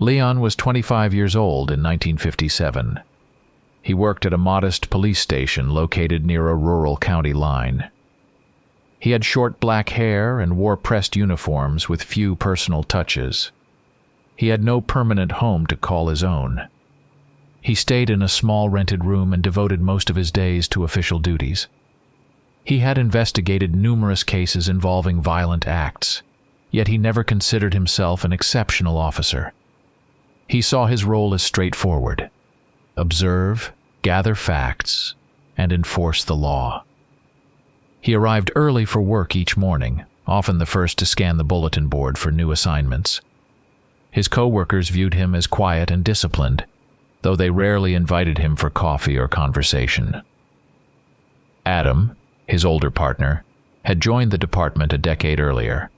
Leon was 25 years old in 1957. He worked at a modest police station located near a rural county line. He had short black hair and wore pressed uniforms with few personal touches. He had no permanent home to call his own. He stayed in a small rented room and devoted most of his days to official duties. He had investigated numerous cases involving violent acts, yet he never considered himself an exceptional officer. He saw his role as straightforward: observe, gather facts, and enforce the law. He arrived early for work each morning, often the first to scan the bulletin board for new assignments. His co-workers viewed him as quiet and disciplined, though they rarely invited him for coffee or conversation. Adam, his older partner, had joined the department a decade earlier.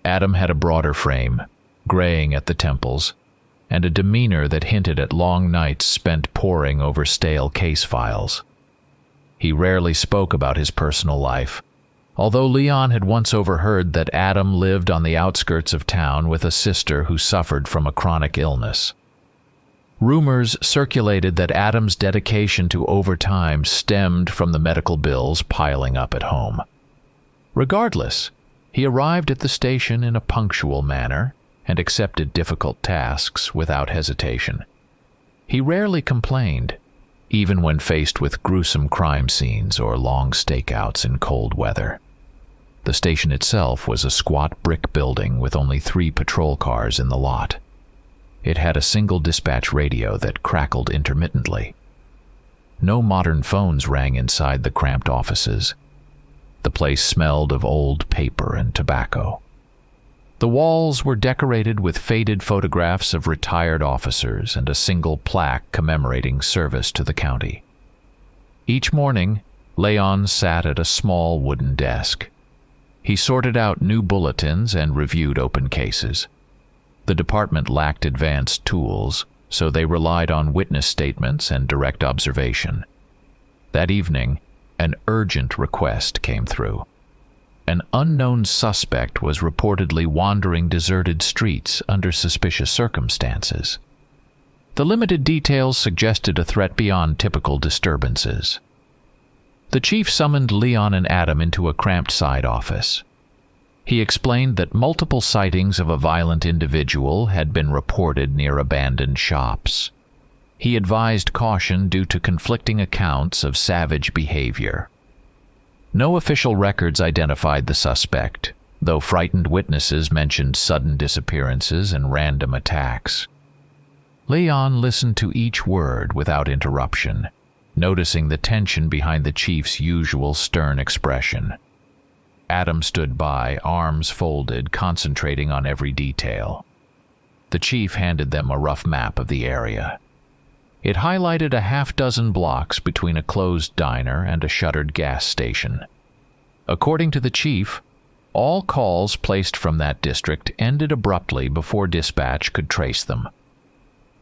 Adam had a broader frame, graying at the temples, and a demeanor that hinted at long nights spent poring over stale case files. He rarely spoke about his personal life, although Leon had once overheard that Adam lived on the outskirts of town with a sister who suffered from a chronic illness. Rumors circulated that Adam's dedication to overtime stemmed from the medical bills piling up at home. Regardless, he arrived at the station in a punctual manner and accepted difficult tasks without hesitation. He rarely complained, even when faced with gruesome crime scenes or long stakeouts in cold weather. The station itself was a squat brick building with only 3 patrol cars in the lot. It had a single dispatch radio that crackled intermittently. No modern phones rang inside the cramped offices. The place smelled of old paper and tobacco. The walls were decorated with faded photographs of retired officers and a single plaque commemorating service to the county. Each morning, Leon sat at a small wooden desk. He sorted out new bulletins and reviewed open cases. The department lacked advanced tools, so they relied on witness statements and direct observation. That evening, an urgent request came through. An unknown suspect was reportedly wandering deserted streets under suspicious circumstances. The limited details suggested a threat beyond typical disturbances. The chief summoned Leon and Adam into a cramped side office. He explained that multiple sightings of a violent individual had been reported near abandoned shops. He advised caution due to conflicting accounts of savage behavior. No official records identified the suspect, though frightened witnesses mentioned sudden disappearances and random attacks. Leon listened to each word without interruption, noticing the tension behind the chief's usual stern expression. Adam stood by, arms folded, concentrating on every detail. The chief handed them a rough map of the area. It highlighted a half-dozen blocks between a closed diner and a shuttered gas station. According to the chief, all calls placed from that district ended abruptly before dispatch could trace them.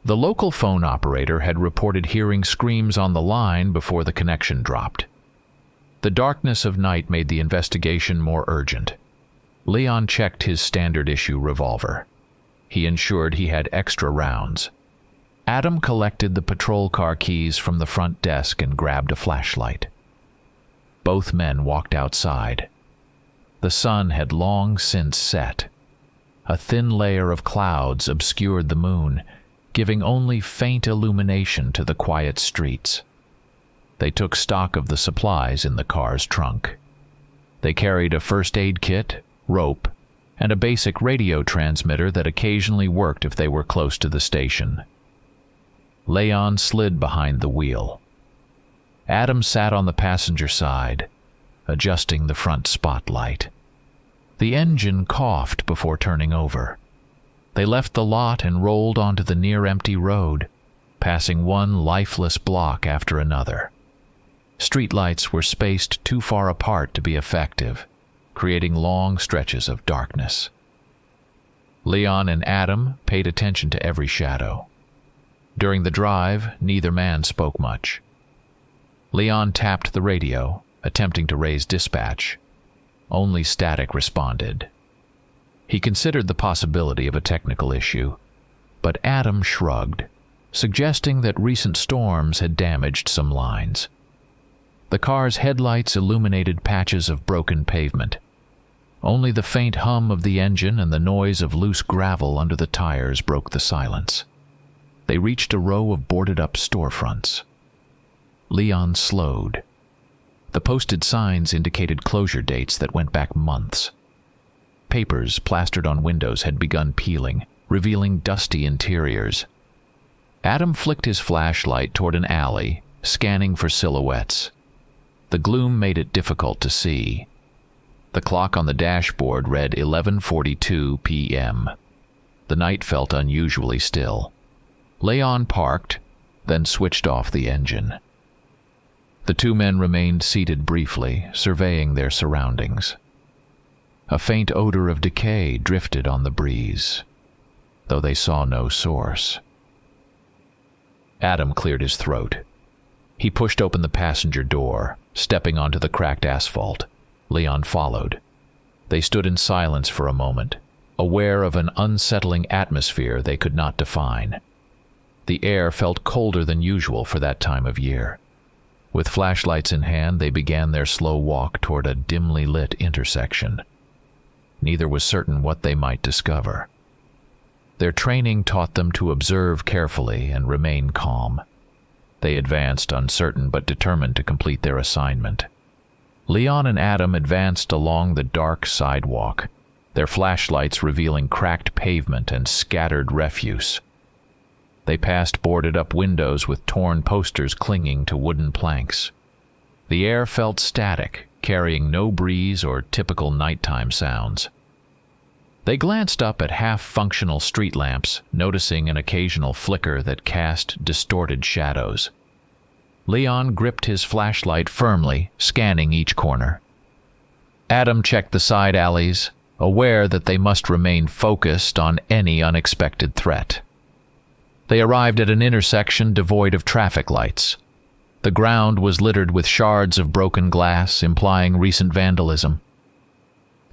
The local phone operator had reported hearing screams on the line before the connection dropped. The darkness of night made the investigation more urgent. Leon checked his standard-issue revolver. He ensured he had extra rounds. Adam collected the patrol car keys from the front desk and grabbed a flashlight. Both men walked outside. The sun had long since set. A thin layer of clouds obscured the moon, giving only faint illumination to the quiet streets. They took stock of the supplies in the car's trunk. They carried a first aid kit, rope, and a basic radio transmitter that occasionally worked if they were close to the station. Leon slid behind the wheel. Adam sat on the passenger side, adjusting the front spotlight. The engine coughed before turning over. They left the lot and rolled onto the near-empty road, passing one lifeless block after another. Streetlights were spaced too far apart to be effective, creating long stretches of darkness. Leon and Adam paid attention to every shadow. During the drive, neither man spoke much. Leon tapped the radio, attempting to raise dispatch. Only static responded. He considered the possibility of a technical issue, but Adam shrugged, suggesting that recent storms had damaged some lines. The car's headlights illuminated patches of broken pavement. Only the faint hum of the engine and the noise of loose gravel under the tires broke the silence. They reached a row of boarded-up storefronts. Leon slowed. The posted signs indicated closure dates that went back months. Papers plastered on windows had begun peeling, revealing dusty interiors. Adam flicked his flashlight toward an alley, scanning for silhouettes. The gloom made it difficult to see. The clock on the dashboard read 11:42 p.m. The night felt unusually still. Leon parked, then switched off the engine. The two men remained seated briefly, surveying their surroundings. A faint odor of decay drifted on the breeze, though they saw no source. Adam cleared his throat. He pushed open the passenger door, stepping onto the cracked asphalt. Leon followed. They stood in silence for a moment, aware of an unsettling atmosphere they could not define. The air felt colder than usual for that time of year. With flashlights in hand, they began their slow walk toward a dimly lit intersection. Neither was certain what they might discover. Their training taught them to observe carefully and remain calm. They advanced uncertain but determined to complete their assignment. Leon and Adam advanced along the dark sidewalk, their flashlights revealing cracked pavement and scattered refuse. They passed boarded-up windows with torn posters clinging to wooden planks. The air felt static, carrying no breeze or typical nighttime sounds. They glanced up at half-functional street lamps, noticing an occasional flicker that cast distorted shadows. Leon gripped his flashlight firmly, scanning each corner. Adam checked the side alleys, aware that they must remain focused on any unexpected threat. They arrived at an intersection devoid of traffic lights. The ground was littered with shards of broken glass, implying recent vandalism.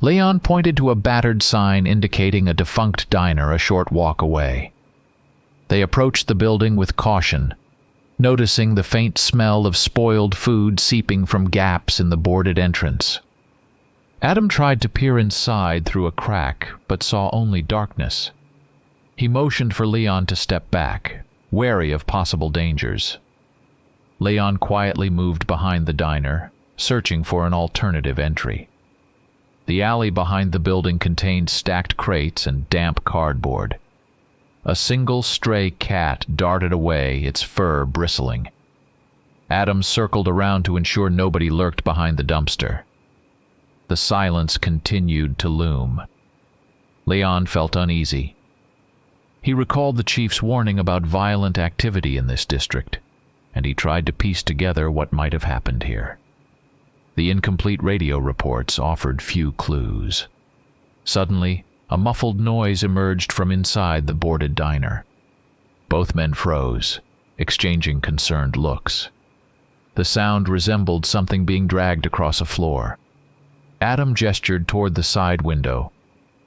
Leon pointed to a battered sign indicating a defunct diner a short walk away. They approached the building with caution, noticing the faint smell of spoiled food seeping from gaps in the boarded entrance. Adam tried to peer inside through a crack, but saw only darkness. He motioned for Leon to step back, wary of possible dangers. Leon quietly moved behind the diner, searching for an alternative entry. The alley behind the building contained stacked crates and damp cardboard. A single stray cat darted away, its fur bristling. Adam circled around to ensure nobody lurked behind the dumpster. The silence continued to loom. Leon felt uneasy. He recalled the chief's warning about violent activity in this district, and he tried to piece together what might have happened here. The incomplete radio reports offered few clues. Suddenly, a muffled noise emerged from inside the boarded diner. Both men froze, exchanging concerned looks. The sound resembled something being dragged across a floor. Adam gestured toward the side window,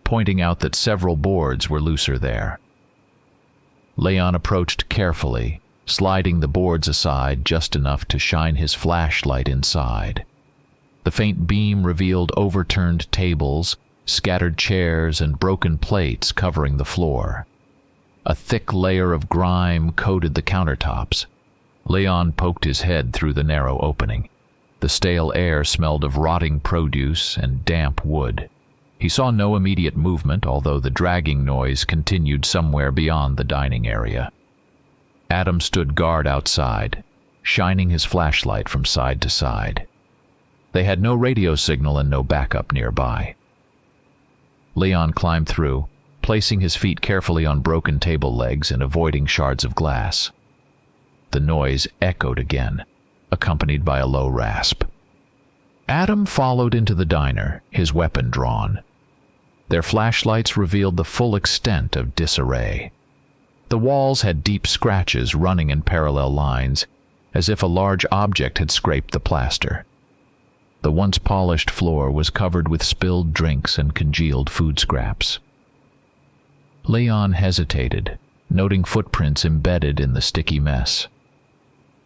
pointing out that several boards were looser there. Leon approached carefully, sliding the boards aside just enough to shine his flashlight inside. The faint beam revealed overturned tables, scattered chairs, and broken plates covering the floor. A thick layer of grime coated the countertops. Leon poked his head through the narrow opening. The stale air smelled of rotting produce and damp wood. He saw no immediate movement, although the dragging noise continued somewhere beyond the dining area. Adam stood guard outside, shining his flashlight from side to side. They had no radio signal and no backup nearby. Leon climbed through, placing his feet carefully on broken table legs and avoiding shards of glass. The noise echoed again, accompanied by a low rasp. Adam followed into the diner, his weapon drawn. Their flashlights revealed the full extent of disarray. The walls had deep scratches running in parallel lines, as if a large object had scraped the plaster. The once polished floor was covered with spilled drinks and congealed food scraps. Leon hesitated, noting footprints embedded in the sticky mess.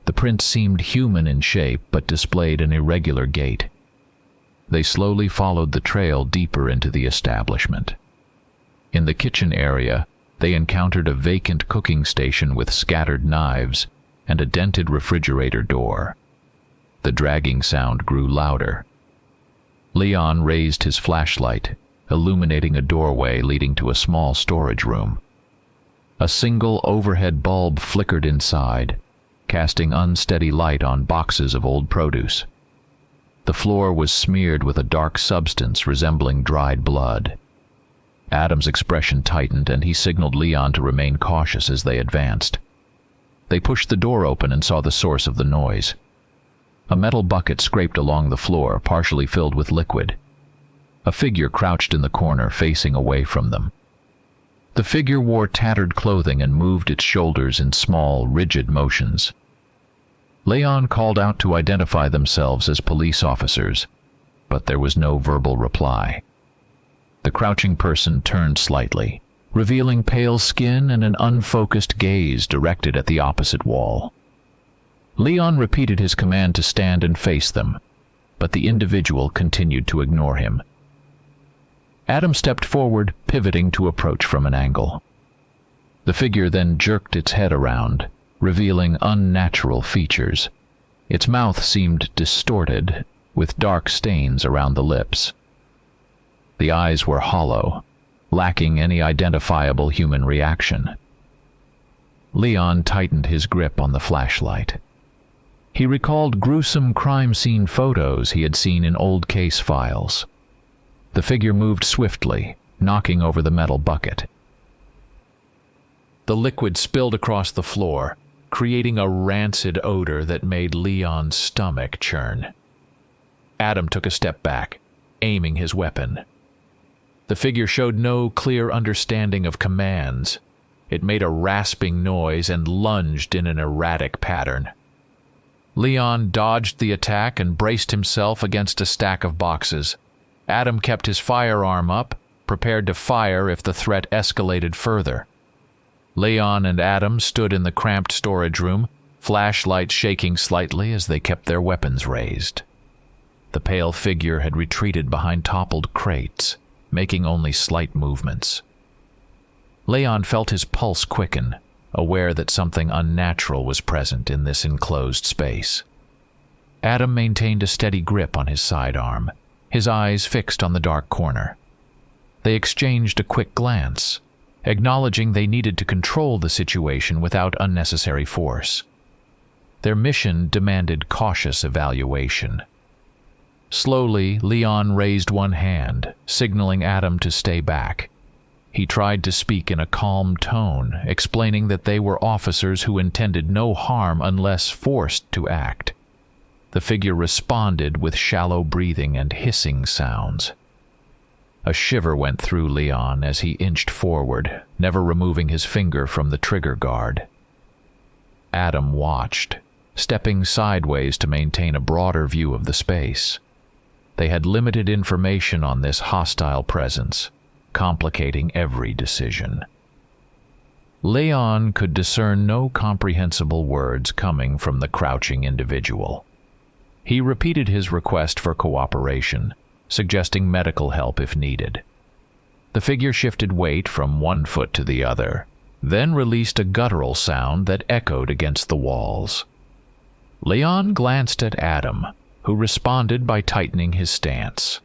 The prints seemed human in shape, but displayed an irregular gait. They slowly followed the trail deeper into the establishment. In the kitchen area, they encountered a vacant cooking station with scattered knives and a dented refrigerator door. The dragging sound grew louder. Leon raised his flashlight, illuminating a doorway leading to a small storage room. A single overhead bulb flickered inside, casting unsteady light on boxes of old produce. The floor was smeared with a dark substance resembling dried blood. Adam's expression tightened, and he signaled Leon to remain cautious as they advanced. They pushed the door open and saw the source of the noise. A metal bucket scraped along the floor, partially filled with liquid. A figure crouched in the corner, facing away from them. The figure wore tattered clothing and moved its shoulders in small, rigid motions. Leon called out to identify themselves as police officers, but there was no verbal reply. The crouching person turned slightly, revealing pale skin and an unfocused gaze directed at the opposite wall. Leon repeated his command to stand and face them, but the individual continued to ignore him. Adam stepped forward, pivoting to approach from an angle. The figure then jerked its head around, revealing unnatural features. Its mouth seemed distorted, with dark stains around the lips. The eyes were hollow, lacking any identifiable human reaction. Leon tightened his grip on the flashlight. He recalled gruesome crime scene photos he had seen in old case files. The figure moved swiftly, knocking over the metal bucket. The liquid spilled across the floor, creating a rancid odor that made Leon's stomach churn. Adam took a step back, aiming his weapon. The figure showed no clear understanding of commands. It made a rasping noise and lunged in an erratic pattern. Leon dodged the attack and braced himself against a stack of boxes. Adam kept his firearm up, prepared to fire if the threat escalated further. Leon and Adam stood in the cramped storage room, flashlights shaking slightly as they kept their weapons raised. The pale figure had retreated behind toppled crates, making only slight movements. Leon felt his pulse quicken, aware that something unnatural was present in this enclosed space. Adam maintained a steady grip on his sidearm, his eyes fixed on the dark corner. They exchanged a quick glance, acknowledging they needed to control the situation without unnecessary force. Their mission demanded cautious evaluation. Slowly, Leon raised one hand, signaling Adam to stay back. He tried to speak in a calm tone, explaining that they were officers who intended no harm unless forced to act. The figure responded with shallow breathing and hissing sounds. A shiver went through Leon as he inched forward, never removing his finger from the trigger guard. Adam watched, stepping sideways to maintain a broader view of the space. They had limited information on this hostile presence, complicating every decision. Leon could discern no comprehensible words coming from the crouching individual. He repeated his request for cooperation, suggesting medical help if needed. The figure shifted weight from one foot to the other, then released a guttural sound that echoed against the walls. Leon glanced at Adam, who responded by tightening his stance.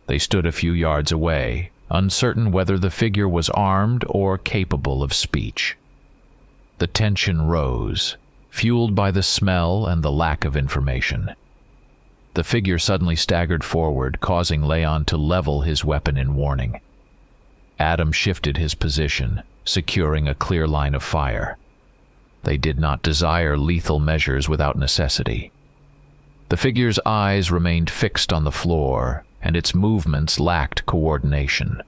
They stood a few yards away, uncertain whether the figure was armed or capable of speech. The tension rose, fueled by the smell and the lack of information. The figure suddenly staggered forward, causing Leon to level his weapon in warning. Adam shifted his position, securing a clear line of fire. They did not desire lethal measures without necessity. The figure's eyes remained fixed on the floor, and its movements lacked coordination.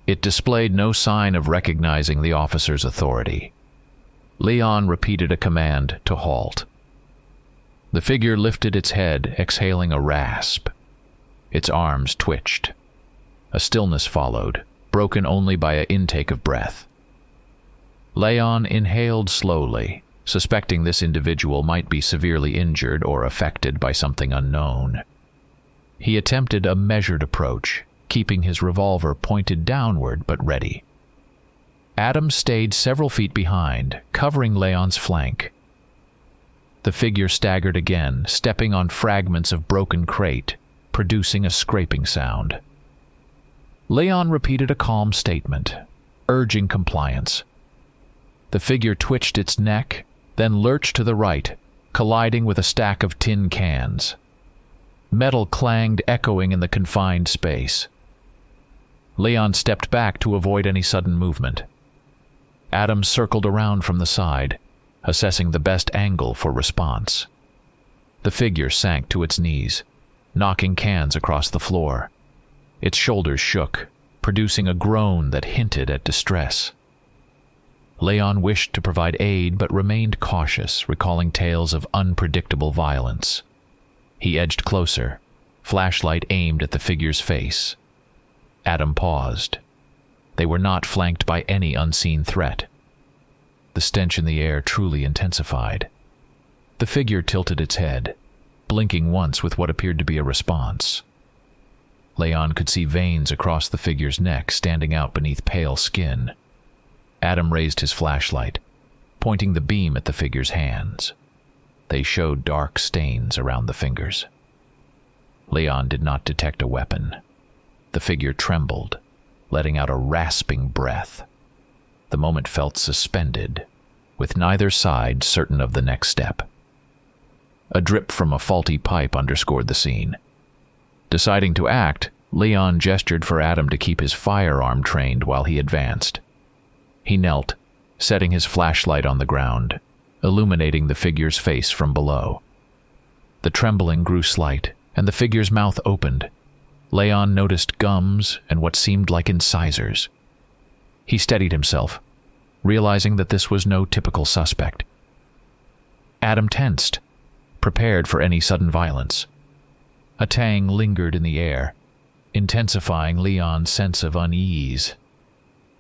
It displayed no sign of recognizing the officer's authority. Leon repeated a command to halt. The figure lifted its head, exhaling a rasp. Its arms twitched. A stillness followed, broken only by an intake of breath. Leon inhaled slowly, suspecting this individual might be severely injured or affected by something unknown. He attempted a measured approach, keeping his revolver pointed downward but ready. Adam stayed several feet behind, covering Leon's flank. The figure staggered again, stepping on fragments of broken crate, producing a scraping sound. Leon repeated a calm statement, urging compliance. The figure twitched its neck, then lurched to the right, colliding with a stack of tin cans. Metal clanged, echoing in the confined space. Leon stepped back to avoid any sudden movement. Adam circled around from the side, assessing the best angle for response. The figure sank to its knees, knocking cans across the floor. Its shoulders shook, producing a groan that hinted at distress. Leon wished to provide aid but remained cautious, recalling tales of unpredictable violence. He edged closer, flashlight aimed at the figure's face. Adam paused. They were not flanked by any unseen threat. The stench in the air truly intensified. The figure tilted its head, blinking once with what appeared to be a response. Leon could see veins across the figure's neck standing out beneath pale skin. Adam raised his flashlight, pointing the beam at the figure's hands. They showed dark stains around the fingers. Leon did not detect a weapon. The figure trembled, letting out a rasping breath. The moment felt suspended, with neither side certain of the next step. A drip from a faulty pipe underscored the scene. Deciding to act, Leon gestured for Adam to keep his firearm trained while he advanced. He knelt, setting his flashlight on the ground, illuminating the figure's face from below. The trembling grew slight, and the figure's mouth opened. Leon noticed gums and what seemed like incisors. He steadied himself, realizing that this was no typical suspect. Adam tensed, prepared for any sudden violence. A tang lingered in the air, intensifying Leon's sense of unease.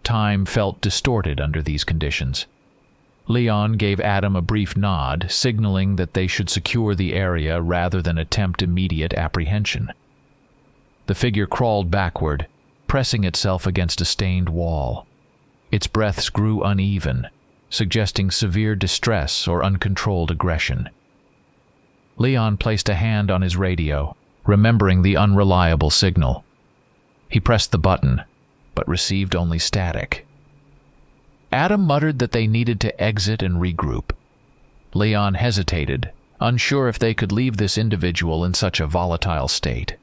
Time felt distorted under these conditions. Leon gave Adam a brief nod, signaling that they should secure the area rather than attempt immediate apprehension. The figure crawled backward, pressing itself against a stained wall. Its breaths grew uneven, suggesting severe distress or uncontrolled aggression. Leon placed a hand on his radio, remembering the unreliable signal. He pressed the button, but received only static. Adam muttered that they needed to exit and regroup. Leon hesitated, unsure if they could leave this individual in such a volatile state.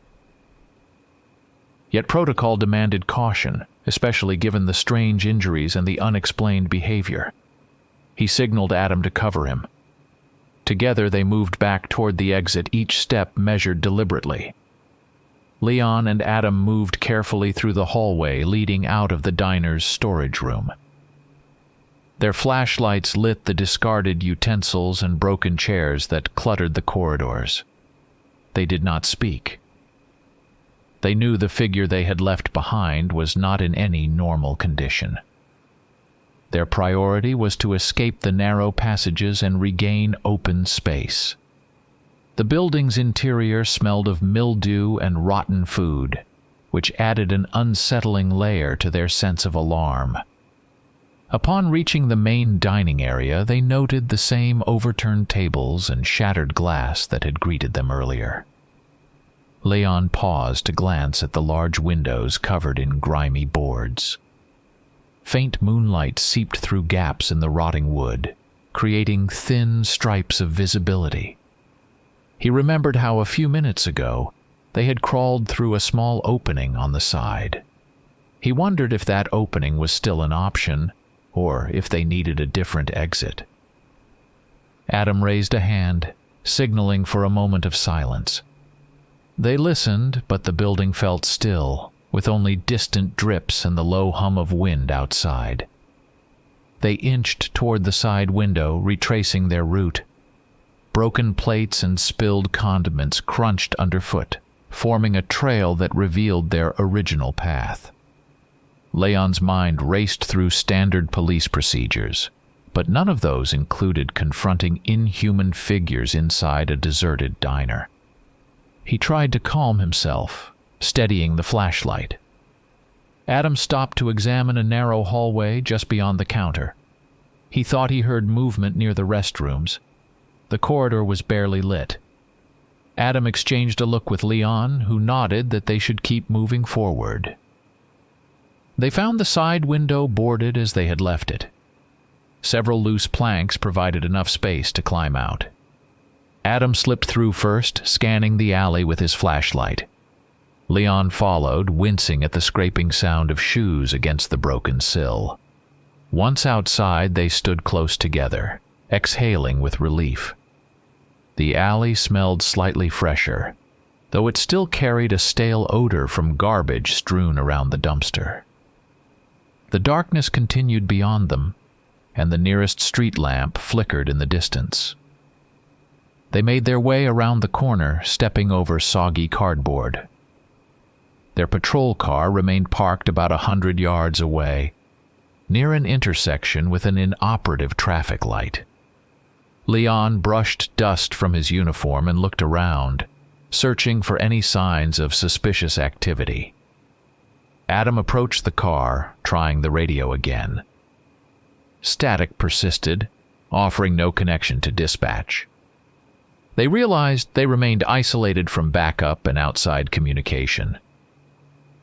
Yet protocol demanded caution, especially given the strange injuries and the unexplained behavior. He signaled Adam to cover him. Together they moved back toward the exit, each step measured deliberately. Leon and Adam moved carefully through the hallway leading out of the diner's storage room. Their flashlights lit the discarded utensils and broken chairs that cluttered the corridors. They did not speak. They knew the figure they had left behind was not in any normal condition. Their priority was to escape the narrow passages and regain open space. The building's interior smelled of mildew and rotten food, which added an unsettling layer to their sense of alarm. Upon reaching the main dining area, they noted the same overturned tables and shattered glass that had greeted them earlier. Leon paused to glance at the large windows covered in grimy boards. Faint moonlight seeped through gaps in the rotting wood, creating thin stripes of visibility. He remembered how a few minutes ago they had crawled through a small opening on the side. He wondered if that opening was still an option, or if they needed a different exit. Adam raised a hand, signaling for a moment of silence. They listened, but the building felt still, with only distant drips and the low hum of wind outside. They inched toward the side window, retracing their route. Broken plates and spilled condiments crunched underfoot, forming a trail that revealed their original path. Leon's mind raced through standard police procedures, but none of those included confronting inhuman figures inside a deserted diner. He tried to calm himself, steadying the flashlight. Adam stopped to examine a narrow hallway just beyond the counter. He thought he heard movement near the restrooms. The corridor was barely lit. Adam exchanged a look with Leon, who nodded that they should keep moving forward. They found the side window boarded as they had left it. Several loose planks provided enough space to climb out. Adam slipped through first, scanning the alley with his flashlight. Leon followed, wincing at the scraping sound of shoes against the broken sill. Once outside, they stood close together, exhaling with relief. The alley smelled slightly fresher, though it still carried a stale odor from garbage strewn around the dumpster. The darkness continued beyond them, and the nearest street lamp flickered in the distance. They made their way around the corner, stepping over soggy cardboard. Their patrol car remained parked about 100 yards away, near an intersection with an inoperative traffic light. Leon brushed dust from his uniform and looked around, searching for any signs of suspicious activity. Adam approached the car, trying the radio again. Static persisted, offering no connection to dispatch. They realized they remained isolated from backup and outside communication.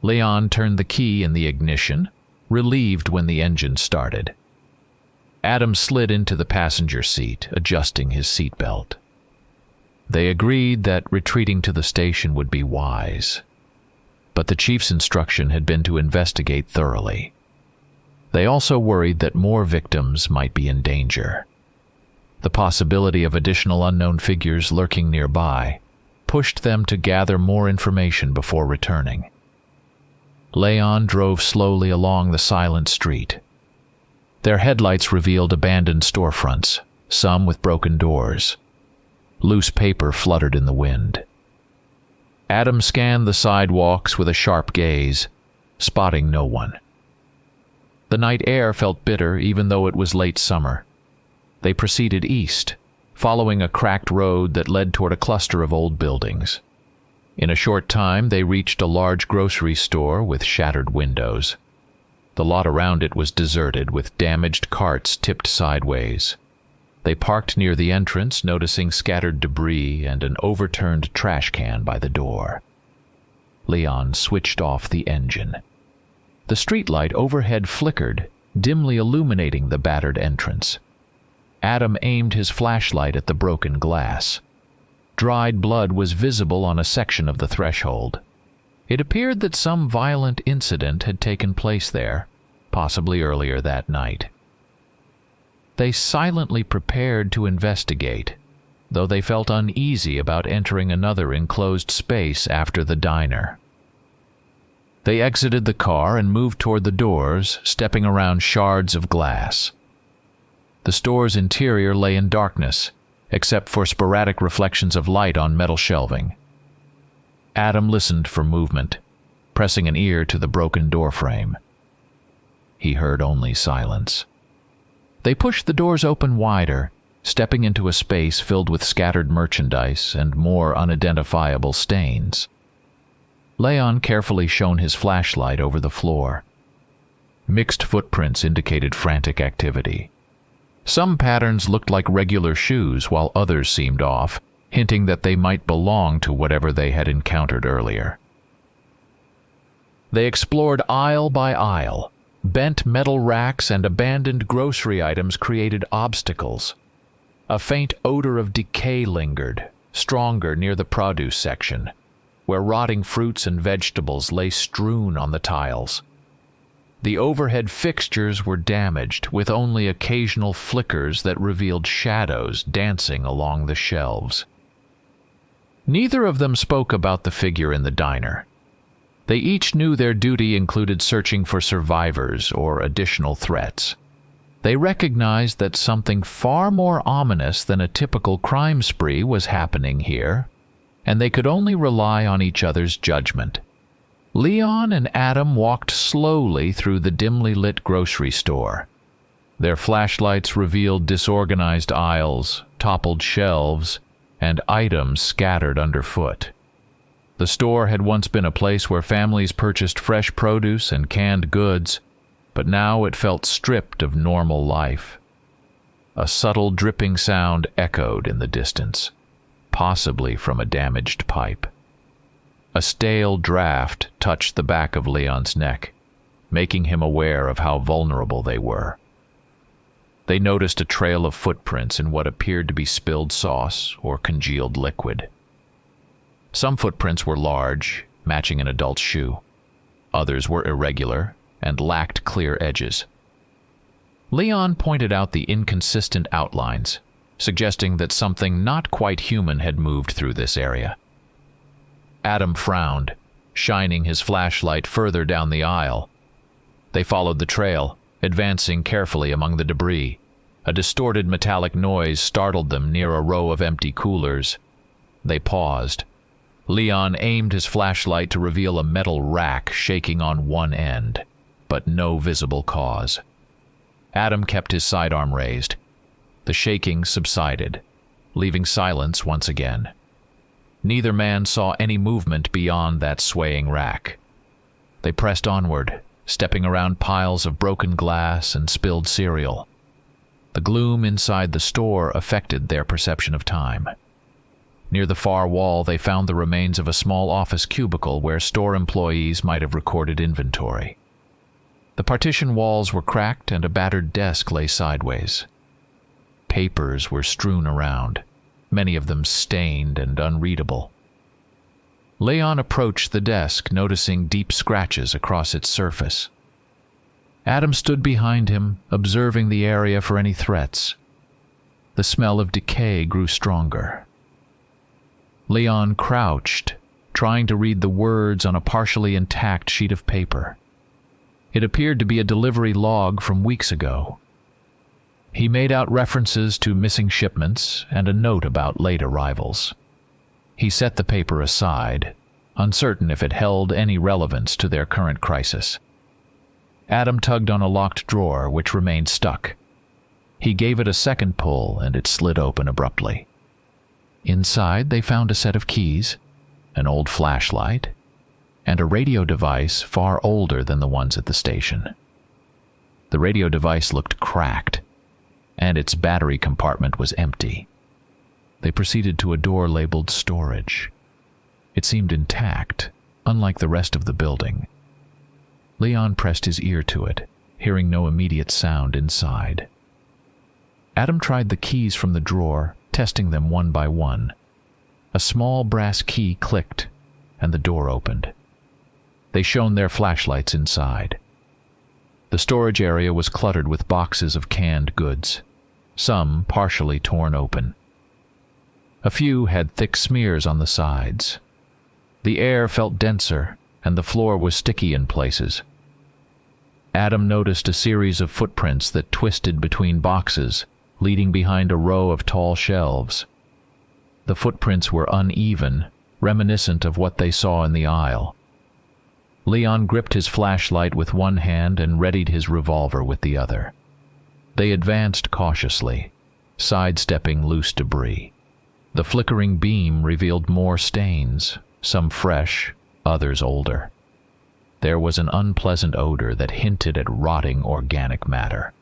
Leon turned the key in the ignition, relieved when the engine started. Adam slid into the passenger seat, adjusting his seatbelt. They agreed that retreating to the station would be wise, but the chief's instruction had been to investigate thoroughly. They also worried that more victims might be in danger. The possibility of additional unknown figures lurking nearby pushed them to gather more information before returning. Leon drove slowly along the silent street. Their headlights revealed abandoned storefronts, some with broken doors. Loose paper fluttered in the wind. Adam scanned the sidewalks with a sharp gaze, spotting no one. The night air felt bitter even though it was late summer. They proceeded east, following a cracked road that led toward a cluster of old buildings. In a short time, they reached a large grocery store with shattered windows. The lot around it was deserted, with damaged carts tipped sideways. They parked near the entrance, noticing scattered debris and an overturned trash can by the door. Leon switched off the engine. The streetlight overhead flickered, dimly illuminating the battered entrance. Adam aimed his flashlight at the broken glass. Dried blood was visible on a section of the threshold. It appeared that some violent incident had taken place there, possibly earlier that night. They silently prepared to investigate, though they felt uneasy about entering another enclosed space after the diner. They exited the car and moved toward the doors, stepping around shards of glass. The store's interior lay in darkness, except for sporadic reflections of light on metal shelving. Adam listened for movement, pressing an ear to the broken doorframe. He heard only silence. They pushed the doors open wider, stepping into a space filled with scattered merchandise and more unidentifiable stains. Leon carefully shone his flashlight over the floor. Mixed footprints indicated frantic activity. Some patterns looked like regular shoes, while others seemed off, hinting that they might belong to whatever they had encountered earlier. They explored aisle by aisle. Bent metal racks and abandoned grocery items created obstacles. A faint odor of decay lingered, stronger near the produce section, where rotting fruits and vegetables lay strewn on the tiles. The overhead fixtures were damaged, with only occasional flickers that revealed shadows dancing along the shelves. Neither of them spoke about the figure in the diner. They each knew their duty included searching for survivors or additional threats. They recognized that something far more ominous than a typical crime spree was happening here, and they could only rely on each other's judgment. Leon and Adam walked slowly through the dimly lit grocery store. Their flashlights revealed disorganized aisles, toppled shelves, and items scattered underfoot. The store had once been a place where families purchased fresh produce and canned goods, but now it felt stripped of normal life. A subtle dripping sound echoed in the distance, possibly from a damaged pipe. A stale draft touched the back of Leon's neck, making him aware of how vulnerable they were. They noticed a trail of footprints in what appeared to be spilled sauce or congealed liquid. Some footprints were large, matching an adult's shoe. Others were irregular and lacked clear edges. Leon pointed out the inconsistent outlines, suggesting that something not quite human had moved through this area. Adam frowned, shining his flashlight further down the aisle. They followed the trail, advancing carefully among the debris. A distorted metallic noise startled them near a row of empty coolers. They paused. Leon aimed his flashlight to reveal a metal rack shaking on one end, but no visible cause. Adam kept his sidearm raised. The shaking subsided, leaving silence once again. Neither man saw any movement beyond that swaying rack. They pressed onward, stepping around piles of broken glass and spilled cereal. The gloom inside the store affected their perception of time. Near the far wall, they found the remains of a small office cubicle where store employees might have recorded inventory. The partition walls were cracked and a battered desk lay sideways. Papers were strewn around, many of them stained and unreadable. Leon approached the desk, noticing deep scratches across its surface. Adam stood behind him, observing the area for any threats. The smell of decay grew stronger. Leon crouched, trying to read the words on a partially intact sheet of paper. It appeared to be a delivery log from weeks ago. He made out references to missing shipments and a note about late arrivals. He set the paper aside, uncertain if it held any relevance to their current crisis. Adam tugged on a locked drawer, which remained stuck. He gave it a second pull, and it slid open abruptly. Inside, they found a set of keys, an old flashlight, and a radio device far older than the ones at the station. The radio device looked cracked, and its battery compartment was empty. They proceeded to a door labeled storage. It seemed intact, unlike the rest of the building. Leon pressed his ear to it, hearing no immediate sound inside. Adam tried the keys from the drawer, testing them one by one. A small brass key clicked, and the door opened. They shone their flashlights inside. The storage area was cluttered with boxes of canned goods, some partially torn open. A few had thick smears on the sides. The air felt denser, and the floor was sticky in places. Adam noticed a series of footprints that twisted between boxes, leading behind a row of tall shelves. The footprints were uneven, reminiscent of what they saw in the aisle. Leon gripped his flashlight with one hand and readied his revolver with the other. They advanced cautiously, sidestepping loose debris. The flickering beam revealed more stains, some fresh, others older. There was an unpleasant odor that hinted at rotting organic matter.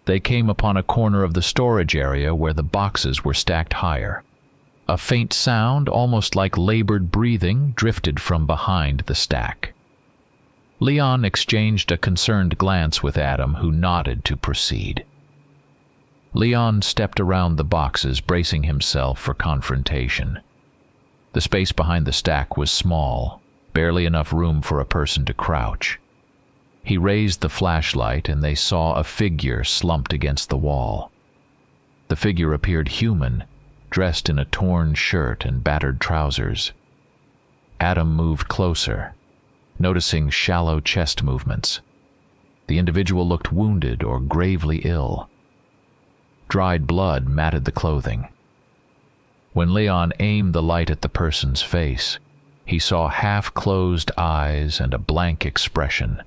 They came upon a corner of the storage area where the boxes were stacked higher. A faint sound, almost like labored breathing, drifted from behind the stack. Leon exchanged a concerned glance with Adam, who nodded to proceed. Leon stepped around the boxes, bracing himself for confrontation. The space behind the stack was small, barely enough room for a person to crouch. He raised the flashlight, and they saw a figure slumped against the wall. The figure appeared human, dressed in a torn shirt and battered trousers. Adam moved closer, noticing shallow chest movements. The individual looked wounded or gravely ill. Dried blood matted the clothing. When Leon aimed the light at the person's face, He saw half-closed eyes and a blank expression.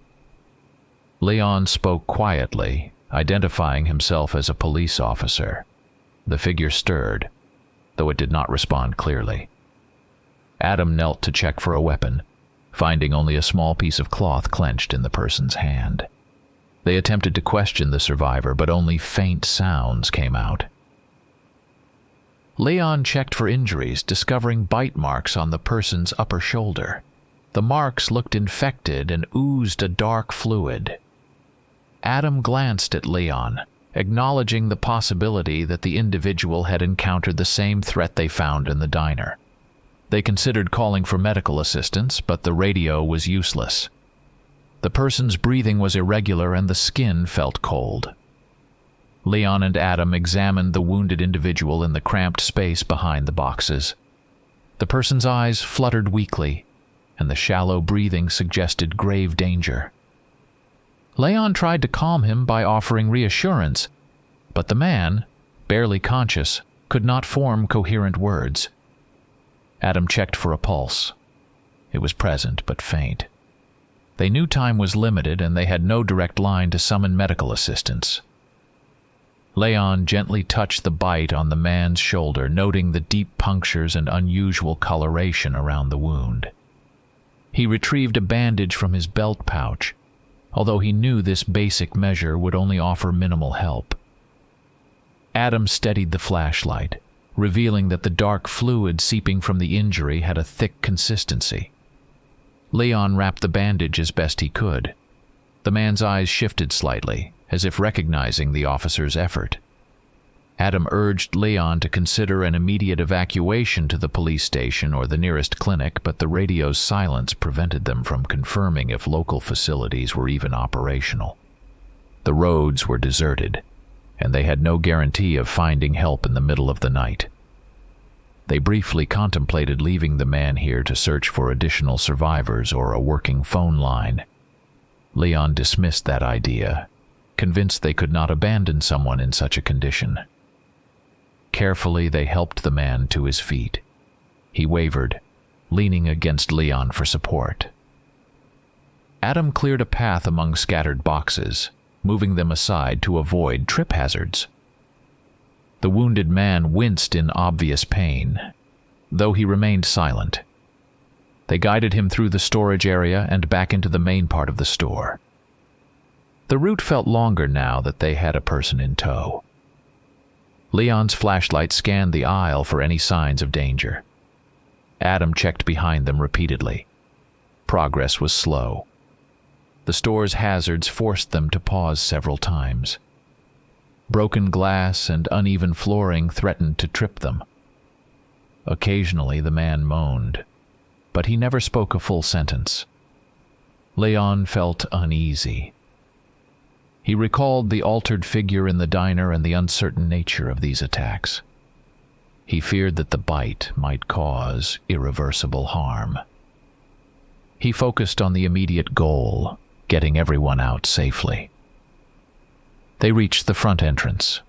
Leon spoke quietly, identifying himself as a police officer. The figure stirred, though it did not respond clearly. Adam knelt to check for a weapon, finding only a small piece of cloth clenched in the person's hand. They attempted to question the survivor, but only faint sounds came out. Leon checked for injuries, discovering bite marks on the person's upper shoulder. The marks looked infected and oozed a dark fluid. Adam glanced at Leon, acknowledging the possibility that the individual had encountered the same threat they found in the diner. They considered calling for medical assistance, but the radio was useless. The person's breathing was irregular and the skin felt cold. Leon and Adam examined the wounded individual in the cramped space behind the boxes. The person's eyes fluttered weakly, and the shallow breathing suggested grave danger. Leon tried to calm him by offering reassurance, but the man, barely conscious, could not form coherent words. Adam checked for a pulse. It was present, but faint. They knew time was limited and they had no direct line to summon medical assistance. Leon gently touched the bite on the man's shoulder, noting the deep punctures and unusual coloration around the wound. He retrieved a bandage from his belt pouch, although he knew this basic measure would only offer minimal help. Adam steadied the flashlight, revealing that the dark fluid seeping from the injury had a thick consistency. Leon wrapped the bandage as best he could. The man's eyes shifted slightly, as if recognizing the officer's effort. Adam urged Leon to consider an immediate evacuation to the police station or the nearest clinic, but the radio's silence prevented them from confirming if local facilities were even operational. The roads were deserted, and they had no guarantee of finding help in the middle of the night. They briefly contemplated leaving the man here to search for additional survivors or a working phone line. Leon dismissed that idea, convinced they could not abandon someone in such a condition. Carefully, they helped the man to his feet. He wavered, leaning against Leon for support. Adam cleared a path among scattered boxes, moving them aside to avoid trip hazards. The wounded man winced in obvious pain, though he remained silent. They guided him through the storage area and back into the main part of the store. The route felt longer now that they had a person in tow. Leon's flashlight scanned the aisle for any signs of danger. Adam checked behind them repeatedly. Progress was slow. The store's hazards forced them to pause several times. Broken glass and uneven flooring threatened to trip them. Occasionally the man moaned, but he never spoke a full sentence. Leon felt uneasy. He recalled the altered figure in the diner and the uncertain nature of these attacks. He feared that the bite might cause irreversible harm. He focused on the immediate goal, getting everyone out safely. They reached the front entrance.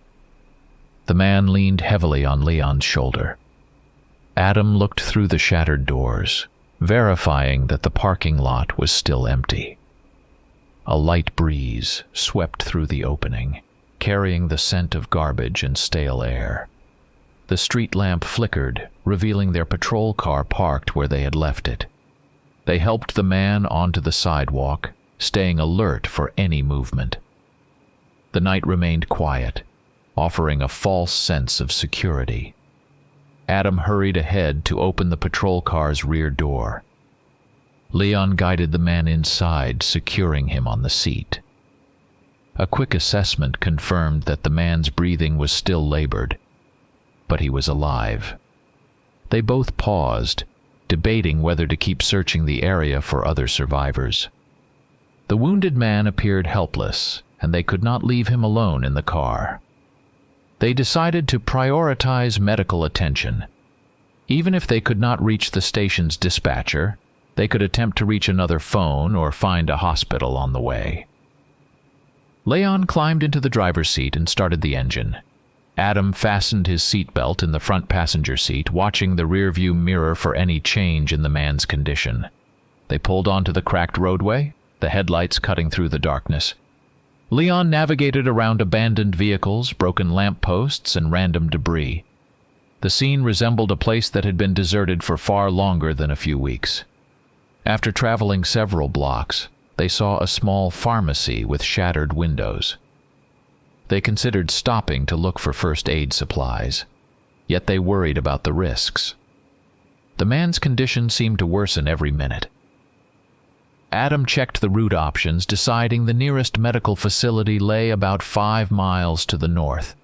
The man leaned heavily on Leon's shoulder. Adam looked through the shattered doors, verifying that the parking lot was still empty. A light breeze swept through the opening, carrying the scent of garbage and stale air. The street lamp flickered, revealing their patrol car parked where they had left it. They helped the man onto the sidewalk, staying alert for any movement. The night remained quiet, offering a false sense of security. Adam hurried ahead to open the patrol car's rear door. Leon guided the man inside, securing him on the seat. A quick assessment confirmed that the man's breathing was still labored, but he was alive. They both paused, debating whether to keep searching the area for other survivors. The wounded man appeared helpless, and they could not leave him alone in the car. They decided to prioritize medical attention. Even if they could not reach the station's dispatcher, they could attempt to reach another phone or find a hospital on the way. Leon climbed into the driver's seat and started the engine. Adam fastened his seatbelt in the front passenger seat, watching the rearview mirror for any change in the man's condition. They pulled onto the cracked roadway, the headlights cutting through the darkness. Leon navigated around abandoned vehicles, broken lampposts, and random debris. The scene resembled a place that had been deserted for far longer than a few weeks. After traveling several blocks, they saw a small pharmacy with shattered windows. They considered stopping to look for first aid supplies, yet they worried about the risks. The man's condition seemed to worsen every minute. Adam checked the route options, deciding the nearest medical facility lay about 5 miles to the north.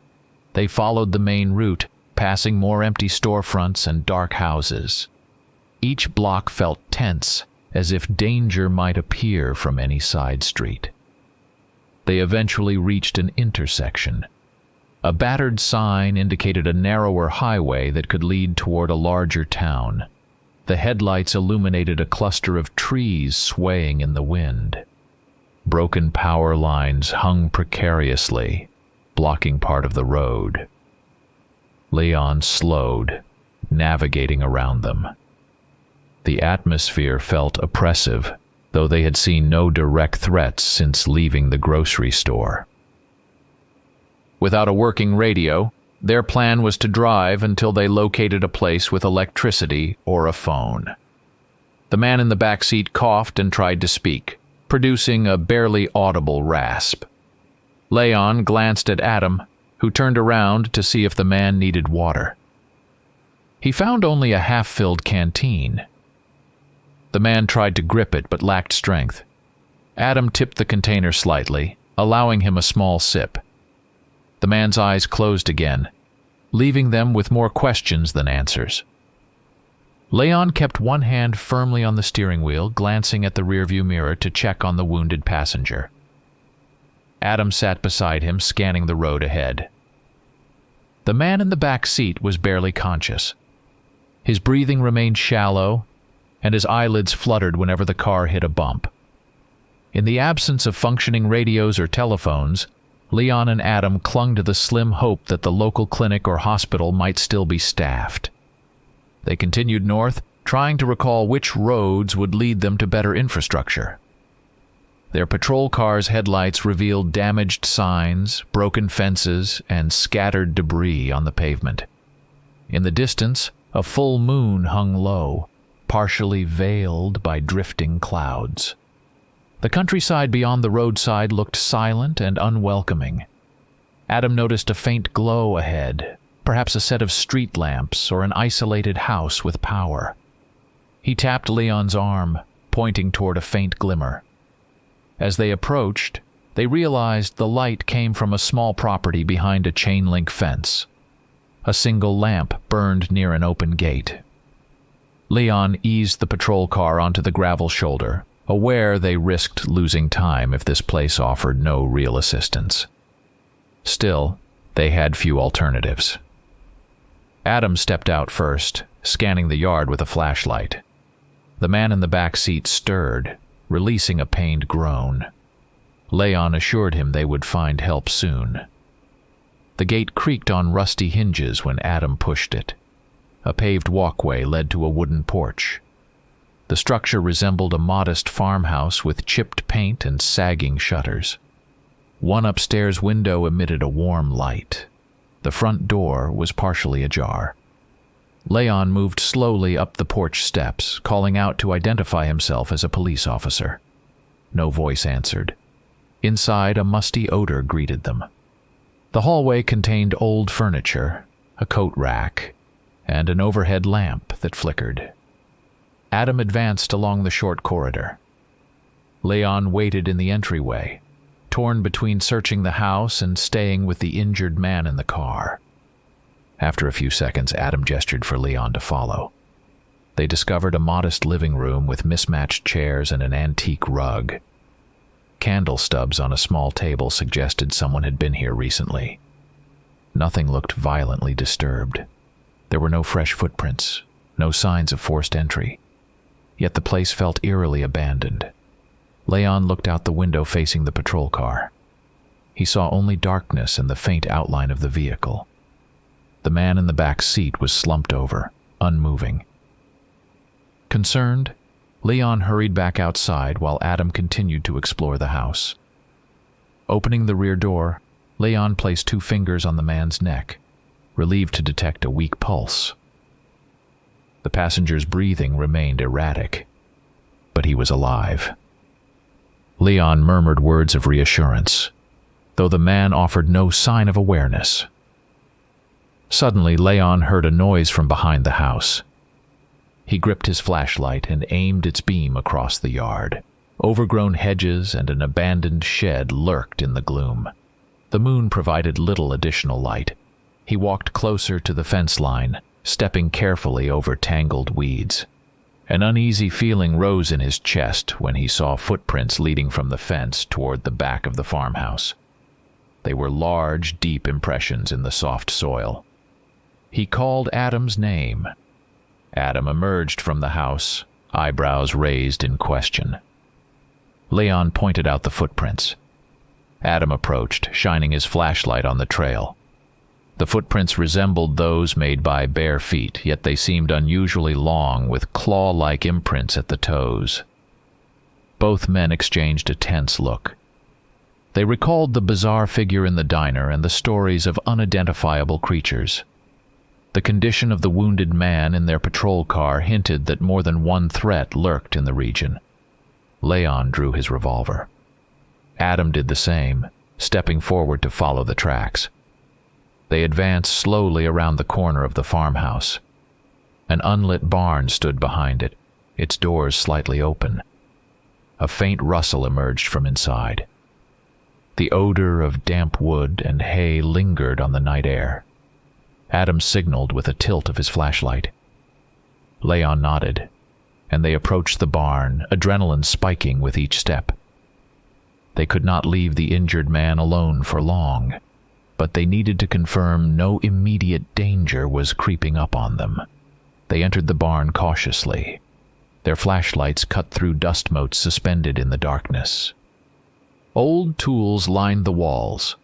They followed the main route, passing more empty storefronts and dark houses. Each block felt tense, as if danger might appear from any side street. They eventually reached an intersection. A battered sign indicated a narrower highway that could lead toward a larger town. The headlights illuminated a cluster of trees swaying in the wind. Broken power lines hung precariously, blocking part of the road. Leon slowed, navigating around them. The atmosphere felt oppressive, though they had seen no direct threats since leaving the grocery store. Without a working radio, their plan was to drive until they located a place with electricity or a phone. The man in the back seat coughed and tried to speak, producing a barely audible rasp. Leon glanced at Adam, who turned around to see if the man needed water. He found only a half-filled canteen. The man tried to grip it but lacked strength. Adam tipped the container slightly, allowing him a small sip. The man's eyes closed again, leaving them with more questions than answers. Leon kept one hand firmly on the steering wheel, glancing at the rearview mirror to check on the wounded passenger. Adam sat beside him, scanning the road ahead. The man in the back seat was barely conscious. His breathing remained shallow, and his eyelids fluttered whenever the car hit a bump. In the absence of functioning radios or telephones, Leon and Adam clung to the slim hope that the local clinic or hospital might still be staffed. They continued north, trying to recall which roads would lead them to better infrastructure. Their patrol car's headlights revealed damaged signs, broken fences, and scattered debris on the pavement. In the distance, a full moon hung low, partially veiled by drifting clouds. The countryside beyond the roadside looked silent and unwelcoming. Adam noticed a faint glow ahead, perhaps a set of street lamps or an isolated house with power. He tapped Leon's arm, pointing toward a faint glimmer. As they approached, they realized the light came from a small property behind a chain-link fence. A single lamp burned near an open gate. Leon eased the patrol car onto the gravel shoulder, aware they risked losing time if this place offered no real assistance. Still, they had few alternatives. Adam stepped out first, scanning the yard with a flashlight. The man in the back seat stirred, releasing a pained groan. Leon assured him they would find help soon. The gate creaked on rusty hinges when Adam pushed it. A paved walkway led to a wooden porch. The structure resembled a modest farmhouse with chipped paint and sagging shutters. One upstairs window emitted a warm light. The front door was partially ajar. Leon moved slowly up the porch steps, calling out to identify himself as a police officer. No voice answered. Inside, a musty odor greeted them. The hallway contained old furniture, a coat rack, and an overhead lamp that flickered. Adam advanced along the short corridor. Leon waited in the entryway, torn between searching the house and staying with the injured man in the car. After a few seconds, Adam gestured for Leon to follow. They discovered a modest living room with mismatched chairs and an antique rug. Candle stubs on a small table suggested someone had been here recently. Nothing looked violently disturbed. There were no fresh footprints, no signs of forced entry. Yet the place felt eerily abandoned. Leon looked out the window facing the patrol car. He saw only darkness and the faint outline of the vehicle. man in the back seat was slumped over, unmoving. Concerned, Leon hurried back outside while Adam continued to explore the house. Opening the rear door, Leon placed 2 fingers on the man's neck, relieved to detect a weak pulse. The passenger's breathing remained erratic, but he was alive. Leon murmured words of reassurance, though the man offered no sign of awareness. Suddenly, Leon heard a noise from behind the house. He gripped his flashlight and aimed its beam across the yard. Overgrown hedges and an abandoned shed lurked in the gloom. The moon provided little additional light. He walked closer to the fence line, stepping carefully over tangled weeds. An uneasy feeling rose in his chest when he saw footprints leading from the fence toward the back of the farmhouse. They were large, deep impressions in the soft soil. He called Adam's name. Adam emerged from the house, eyebrows raised in question. Leon pointed out the footprints. Adam approached, shining his flashlight on the trail. The footprints resembled those made by bare feet, yet they seemed unusually long, with claw-like imprints at the toes. Both men exchanged a tense look. They recalled the bizarre figure in the diner and the stories of unidentifiable creatures. The condition of the wounded man in their patrol car hinted that more than one threat lurked in the region. Leon drew his revolver. Adam did the same, stepping forward to follow the tracks. They advanced slowly around the corner of the farmhouse. An unlit barn stood behind it, its doors slightly open. A faint rustle emerged from inside. The odor of damp wood and hay lingered on the night air. Adam signaled with a tilt of his flashlight. Leon nodded, and they approached the barn, adrenaline spiking with each step. They could not leave the injured man alone for long, but they needed to confirm no immediate danger was creeping up on them. They entered the barn cautiously. Their flashlights cut through dust motes suspended in the darkness. Old tools lined the walls.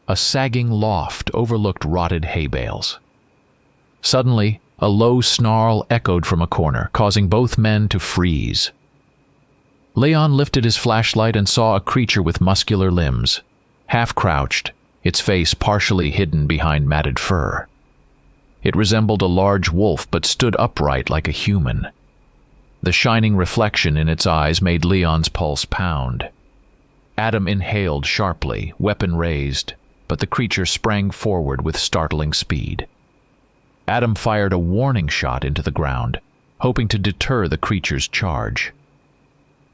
A sagging loft overlooked rotted hay bales. Suddenly, a low snarl echoed from a corner, causing both men to freeze. Leon lifted his flashlight and saw a creature with muscular limbs, half-crouched, its face partially hidden behind matted fur. It resembled a large wolf but stood upright like a human. The shining reflection in its eyes made Leon's pulse pound. Adam inhaled sharply, weapon raised, but the creature sprang forward with startling speed. Adam fired a warning shot into the ground, hoping to deter the creature's charge.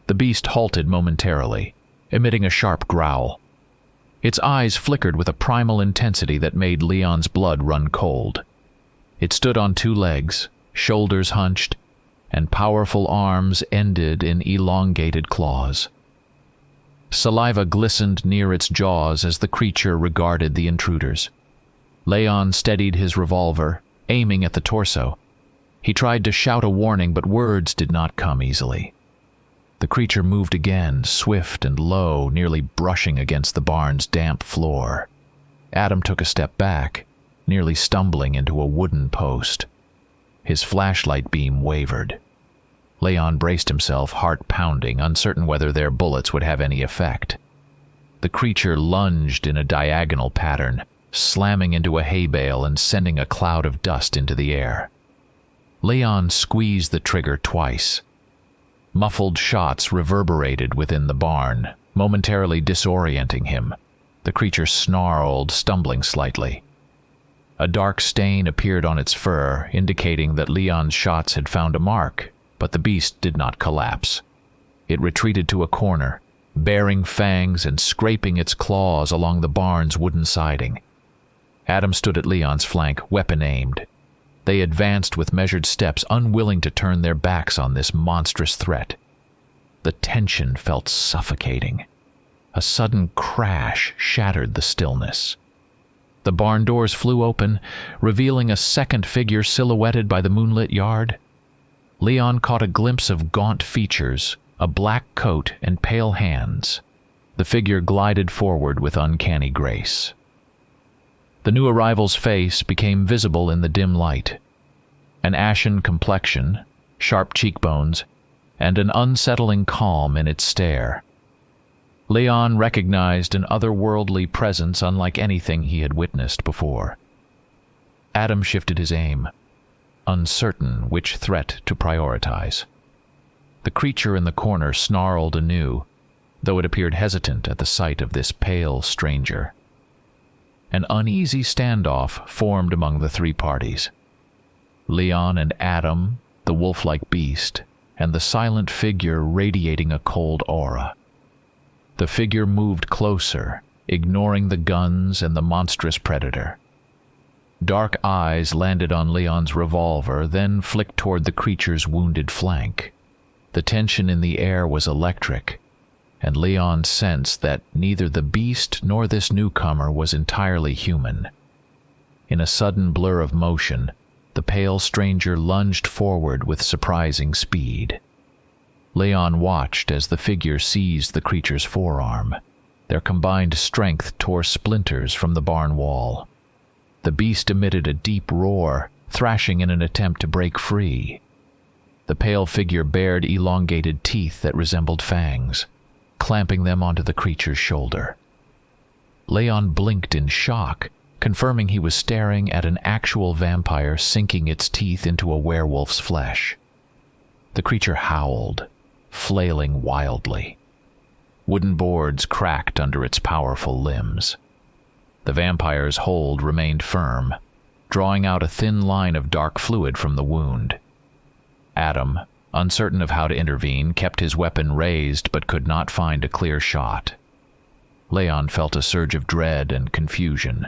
The beast halted momentarily, emitting a sharp growl. Its eyes flickered with a primal intensity that made Leon's blood run cold. It stood on 2 legs, shoulders hunched, and powerful arms ended in elongated claws. Saliva glistened near its jaws as the creature regarded the intruders. Leon steadied his revolver, aiming at the torso. He tried to shout a warning, but words did not come easily. The creature moved again, swift and low, nearly brushing against the barn's damp floor. Adam took a step back, nearly stumbling into a wooden post. His flashlight beam wavered. Leon braced himself, heart pounding, uncertain whether their bullets would have any effect. The creature lunged in a diagonal pattern, slamming into a hay bale and sending a cloud of dust into the air. Leon squeezed the trigger twice. Muffled shots reverberated within the barn, momentarily disorienting him. The creature snarled, stumbling slightly. A dark stain appeared on its fur, indicating that Leon's shots had found a mark, but the beast did not collapse. It retreated to a corner, baring fangs and scraping its claws along the barn's wooden siding. Adam stood at Leon's flank, weapon aimed. They advanced with measured steps, unwilling to turn their backs on this monstrous threat. The tension felt suffocating. A sudden crash shattered the stillness. The barn doors flew open, revealing a second figure silhouetted by the moonlit yard. Leon caught a glimpse of gaunt features, a black coat, and pale hands. The figure glided forward with uncanny grace. The new arrival's face became visible in the dim light. An ashen complexion, sharp cheekbones, and an unsettling calm in its stare. Leon recognized an otherworldly presence unlike anything he had witnessed before. Adam shifted his aim, uncertain which threat to prioritize. The creature in the corner snarled anew, though it appeared hesitant at the sight of this pale stranger. An uneasy standoff formed among the three parties. Leon and Adam, the wolf-like beast, and the silent figure radiating a cold aura. The figure moved closer, ignoring the guns and the monstrous predator. Dark eyes landed on Leon's revolver, then flicked toward the creature's wounded flank. The tension in the air was electric, and Leon sensed that neither the beast nor this newcomer was entirely human. In a sudden blur of motion, the pale stranger lunged forward with surprising speed. Leon watched as the figure seized the creature's forearm. Their combined strength tore splinters from the barn wall. The beast emitted a deep roar, thrashing in an attempt to break free. The pale figure bared elongated teeth that resembled fangs, clamping them onto the creature's shoulder. Leon blinked in shock, confirming he was staring at an actual vampire sinking its teeth into a werewolf's flesh. The creature howled, flailing wildly. Wooden boards cracked under its powerful limbs. The vampire's hold remained firm, drawing out a thin line of dark fluid from the wound. Adam, uncertain of how to intervene, kept his weapon raised but could not find a clear shot. Leon felt a surge of dread and confusion.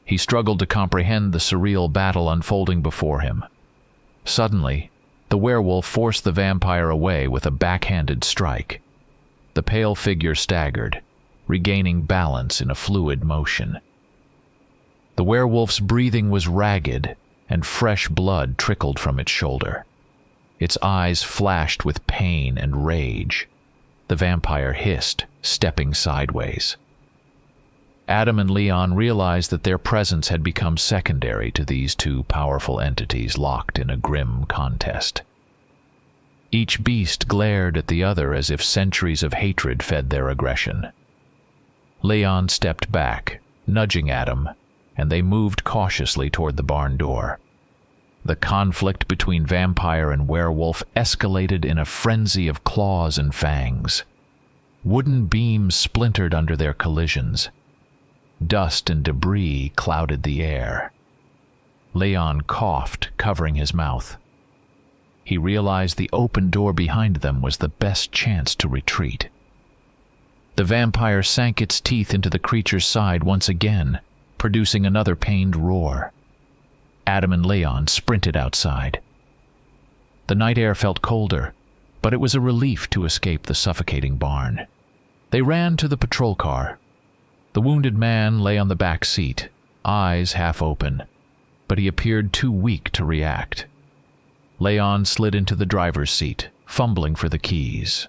He struggled to comprehend the surreal battle unfolding before him. Suddenly, the werewolf forced the vampire away with a backhanded strike. The pale figure staggered, regaining balance in a fluid motion. The werewolf's breathing was ragged, and fresh blood trickled from its shoulder. Its eyes flashed with pain and rage. The vampire hissed, stepping sideways. Adam and Leon realized that their presence had become secondary to these two powerful entities locked in a grim contest. Each beast glared at the other as if centuries of hatred fed their aggression. Leon stepped back, nudging Adam, and they moved cautiously toward the barn door. The conflict between vampire and werewolf escalated in a frenzy of claws and fangs. Wooden beams splintered under their collisions. Dust and debris clouded the air. Leon coughed, covering his mouth. He realized the open door behind them was the best chance to retreat. The vampire sank its teeth into the creature's side once again, producing another pained roar. Adam and Leon sprinted outside. The night air felt colder, but it was a relief to escape the suffocating barn. They ran to the patrol car. The wounded man lay on the back seat, eyes half open, but he appeared too weak to react. Leon slid into the driver's seat, fumbling for the keys.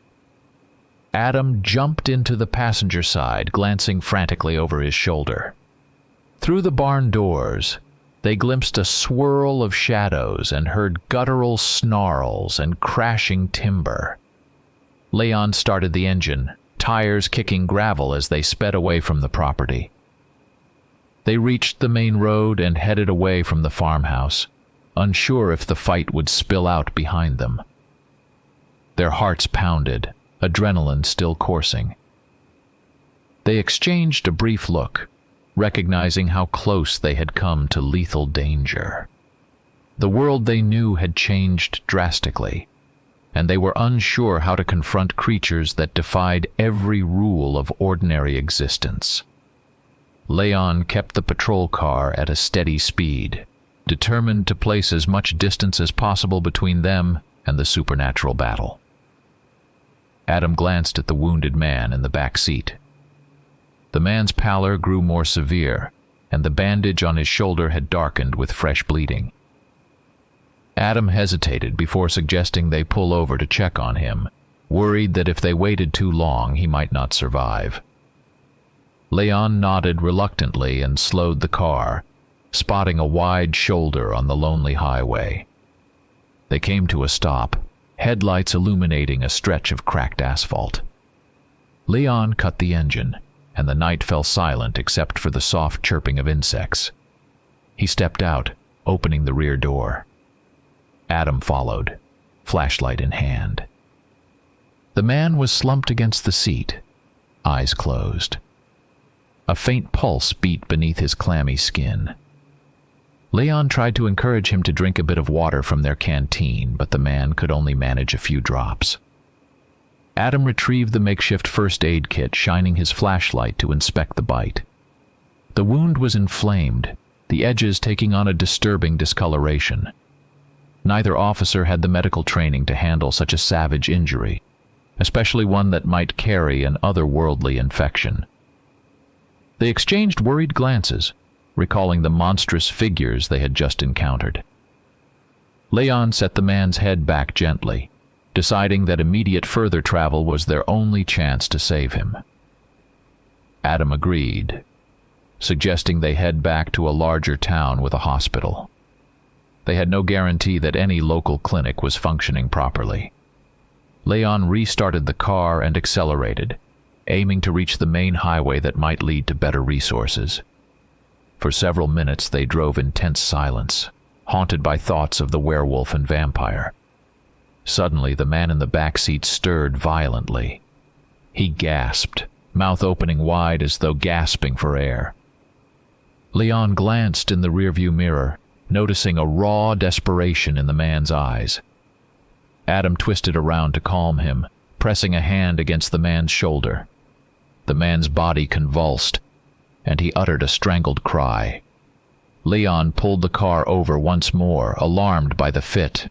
Adam jumped into the passenger side, glancing frantically over his shoulder. Through the barn doors, they glimpsed a swirl of shadows and heard guttural snarls and crashing timber. Leon started the engine, tires kicking gravel as they sped away from the property. They reached the main road and headed away from the farmhouse, unsure if the fight would spill out behind them. Their hearts pounded, adrenaline still coursing. They exchanged a brief look, recognizing how close they had come to lethal danger. The world they knew had changed drastically, and they were unsure how to confront creatures that defied every rule of ordinary existence. Leon kept the patrol car at a steady speed, determined to place as much distance as possible between them and the supernatural battle. Adam glanced at the wounded man in the back seat. The man's pallor grew more severe, and the bandage on his shoulder had darkened with fresh bleeding. Adam hesitated before suggesting they pull over to check on him, worried that if they waited too long he might not survive. Leon nodded reluctantly and slowed the car, spotting a wide shoulder on the lonely highway. They came to a stop, headlights illuminating a stretch of cracked asphalt. Leon cut the engine, and the night fell silent except for the soft chirping of insects. He stepped out, opening the rear door. Adam followed, flashlight in hand. The man was slumped against the seat, eyes closed. A faint pulse beat beneath his clammy skin. Leon tried to encourage him to drink a bit of water from their canteen, but the man could only manage a few drops. Adam retrieved the makeshift first aid kit, shining his flashlight to inspect the bite. The wound was inflamed, the edges taking on a disturbing discoloration. Neither officer had the medical training to handle such a savage injury, especially one that might carry an otherworldly infection. They exchanged worried glances, recalling the monstrous figures they had just encountered. Leon set the man's head back gently, deciding that immediate further travel was their only chance to save him. Adam agreed, suggesting they head back to a larger town with a hospital. They had no guarantee that any local clinic was functioning properly. Leon restarted the car and accelerated, aiming to reach the main highway that might lead to better resources. For several minutes they drove in tense silence, haunted by thoughts of the werewolf and vampire. Suddenly the man in the back seat stirred violently. He gasped, mouth opening wide as though gasping for air. Leon glanced in the rearview mirror, noticing a raw desperation in the man's eyes. Adam twisted around to calm him, pressing a hand against the man's shoulder. The man's body convulsed, and he uttered a strangled cry. Leon pulled the car over once more, alarmed by the fit.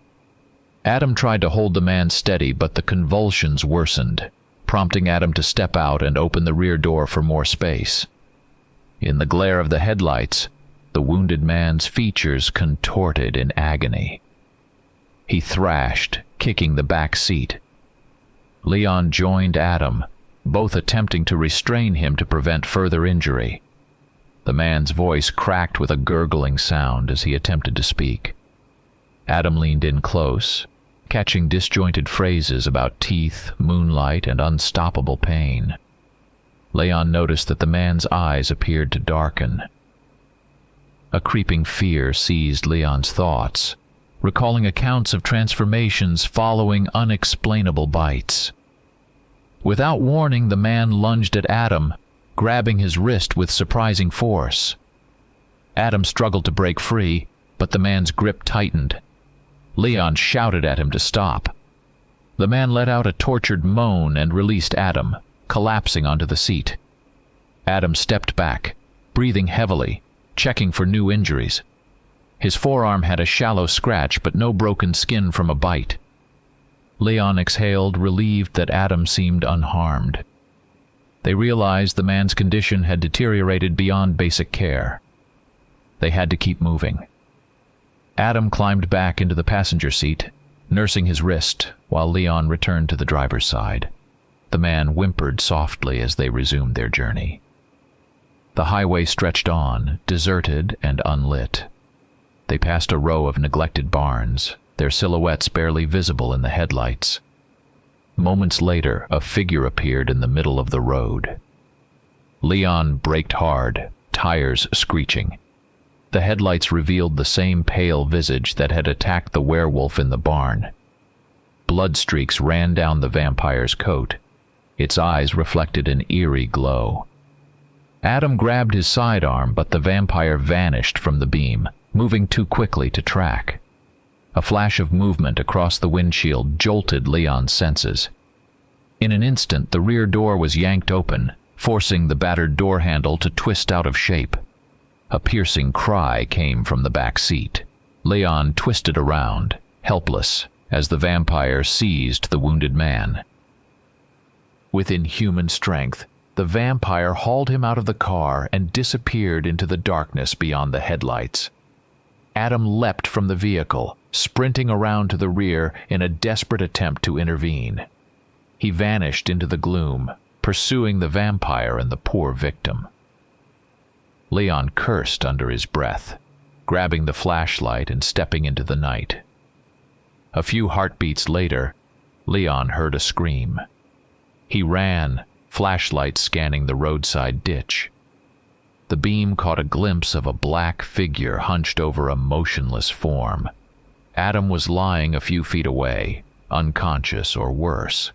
Adam tried to hold the man steady, but the convulsions worsened, prompting Adam to step out and open the rear door for more space. In the glare of the headlights, the wounded man's features contorted in agony. He thrashed, kicking the back seat. Leon joined Adam, both attempting to restrain him to prevent further injury. The man's voice cracked with a gurgling sound as he attempted to speak. Adam leaned in close, catching disjointed phrases about teeth, moonlight, and unstoppable pain. Leon noticed that the man's eyes appeared to darken. A creeping fear seized Leon's thoughts, recalling accounts of transformations following unexplainable bites. Without warning, the man lunged at Adam, grabbing his wrist with surprising force. Adam struggled to break free, but the man's grip tightened. Leon shouted at him to stop. The man let out a tortured moan and released Adam, collapsing onto the seat. Adam stepped back, breathing heavily, checking for new injuries. His forearm had a shallow scratch, but no broken skin from a bite. Leon exhaled, relieved that Adam seemed unharmed. They realized the man's condition had deteriorated beyond basic care. They had to keep moving. Adam climbed back into the passenger seat, nursing his wrist, while Leon returned to the driver's side. The man whimpered softly as they resumed their journey. The highway stretched on, deserted and unlit. They passed a row of neglected barns, their silhouettes barely visible in the headlights. Moments later, a figure appeared in the middle of the road. Leon braked hard, tires screeching. The headlights revealed the same pale visage that had attacked the werewolf in the barn. Blood streaks ran down the vampire's coat. Its eyes reflected an eerie glow. Adam grabbed his sidearm, but the vampire vanished from the beam, moving too quickly to track. A flash of movement across the windshield jolted Leon's senses. In an instant, the rear door was yanked open, forcing the battered door handle to twist out of shape. A piercing cry came from the back seat. Leon twisted around, helpless, as the vampire seized the wounded man. With inhuman strength, the vampire hauled him out of the car and disappeared into the darkness beyond the headlights. Adam leapt from the vehicle, sprinting around to the rear in a desperate attempt to intervene. He vanished into the gloom, pursuing the vampire and the poor victim. Leon cursed under his breath, grabbing the flashlight and stepping into the night. A few heartbeats later, Leon heard a scream. He ran, flashlight scanning the roadside ditch. The beam caught a glimpse of a black figure hunched over a motionless form. Adam was lying a few feet away, unconscious or worse.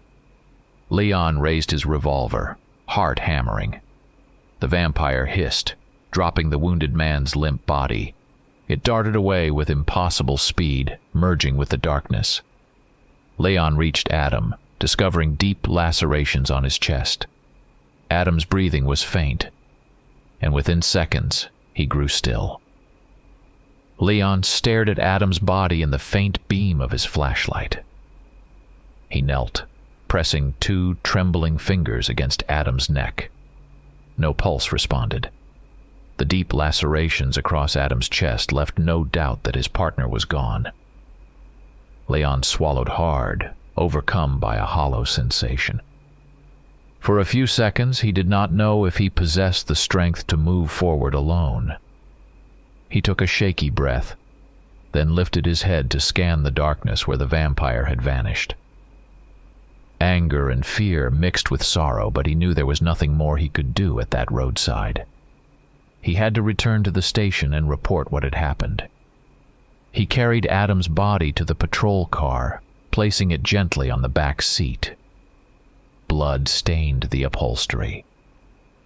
Leon raised his revolver, heart hammering. The vampire hissed, dropping the wounded man's limp body. It darted away with impossible speed, merging with the darkness. Leon reached Adam, discovering deep lacerations on his chest. Adam's breathing was faint, and within seconds, he grew still. Leon stared at Adam's body in the faint beam of his flashlight. He knelt, pressing 2 trembling fingers against Adam's neck. No pulse responded. The deep lacerations across Adam's chest left no doubt that his partner was gone. Leon swallowed hard, overcome by a hollow sensation. For a few seconds, he did not know if he possessed the strength to move forward alone. He took a shaky breath, then lifted his head to scan the darkness where the vampire had vanished. Anger and fear mixed with sorrow, but he knew there was nothing more he could do at that roadside. He had to return to the station and report what had happened. He carried Adam's body to the patrol car, placing it gently on the back seat. Blood stained the upholstery.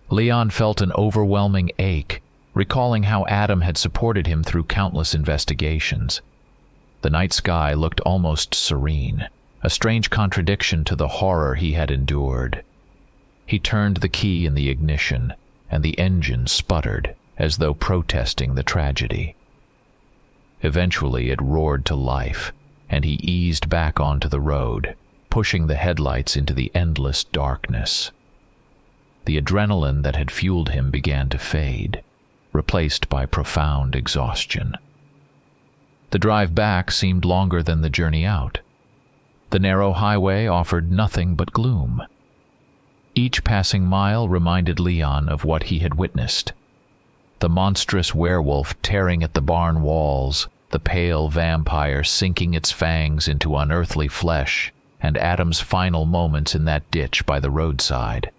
Leon felt an overwhelming ache, recalling how Adam had supported him through countless investigations. The night sky looked almost serene, a strange contradiction to the horror he had endured. He turned the key in the ignition, and the engine sputtered, as though protesting the tragedy. Eventually it roared to life, and he eased back onto the road, pushing the headlights into the endless darkness. The adrenaline that had fueled him began to fade, replaced by profound exhaustion. The drive back seemed longer than the journey out. The narrow highway offered nothing but gloom. Each passing mile reminded Leon of what he had witnessed. The monstrous werewolf tearing at the barn walls, the pale vampire sinking its fangs into unearthly flesh, and Adam's final moments in that ditch by the roadside.